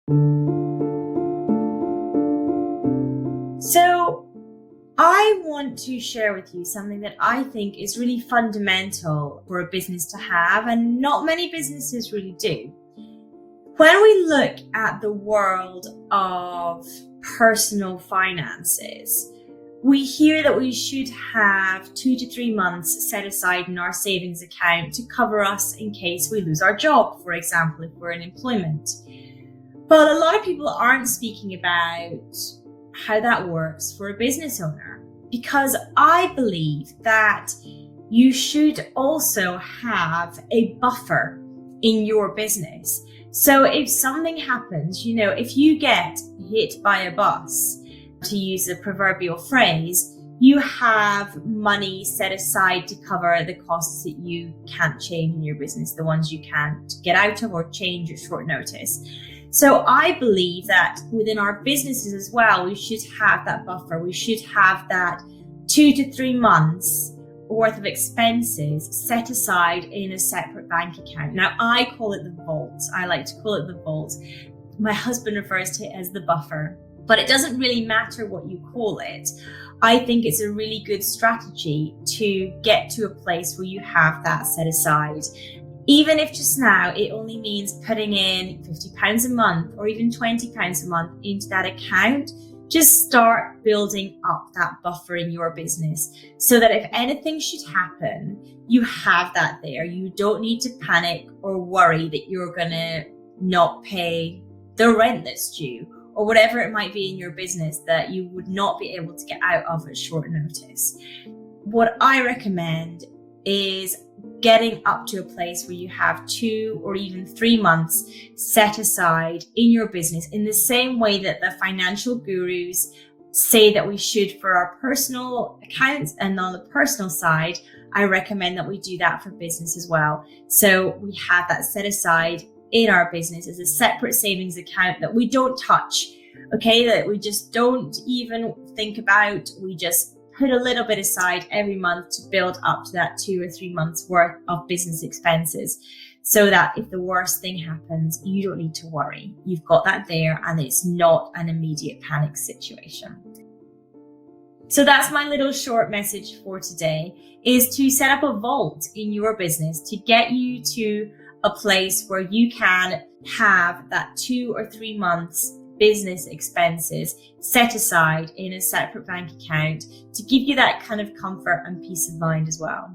So I want to share with you something that I think is really fundamental for a business to have, and not many businesses really do. When we look at the world of personal finances, we hear that we should have 2 to 3 months set aside in our savings account to cover us in case we lose our job, for example, if we're in employment. But a lot of people aren't speaking about how that works for a business owner, because I believe that you should also have a buffer in your business. So if something happens, if you get hit by a bus, to use a proverbial phrase, you have money set aside to cover the costs that you can't change in your business, the ones you can't get out of or change at short notice. So I believe that within our businesses as well, we should have that buffer. We should have that 2 to 3 months worth of expenses set aside in a separate bank account. Now, I call it the vault. I like to call it the vault. My husband refers to it as the buffer, but it doesn't really matter what you call it. I think it's a really good strategy to get to a place where you have that set aside. Even if just now it only means putting in £50 a month or even £20 a month into that account, just start building up that buffer in your business so that if anything should happen, you have that there. You don't need to panic or worry that you're going to not pay the rent that's due or whatever it might be in your business that you would not be able to get out of at short notice. What I recommend is getting up to a place where you have 2 or even 3 months set aside in your business in the same way that the financial gurus say that we should for our personal accounts. And on the personal side, I recommend that we do that for business as well. So we have that set aside in our business as a separate savings account that we don't touch, okay, that we just don't even think about. We just put a little bit aside every month to build up to that 2 or 3 months worth of business expenses so that if the worst thing happens, you don't need to worry. You've got that there and it's not an immediate panic situation. So that's my little short message for today, is to set up a vault in your business to get you to a place where you can have that 2 or 3 months business expenses set aside in a separate bank account to give you that kind of comfort and peace of mind as well.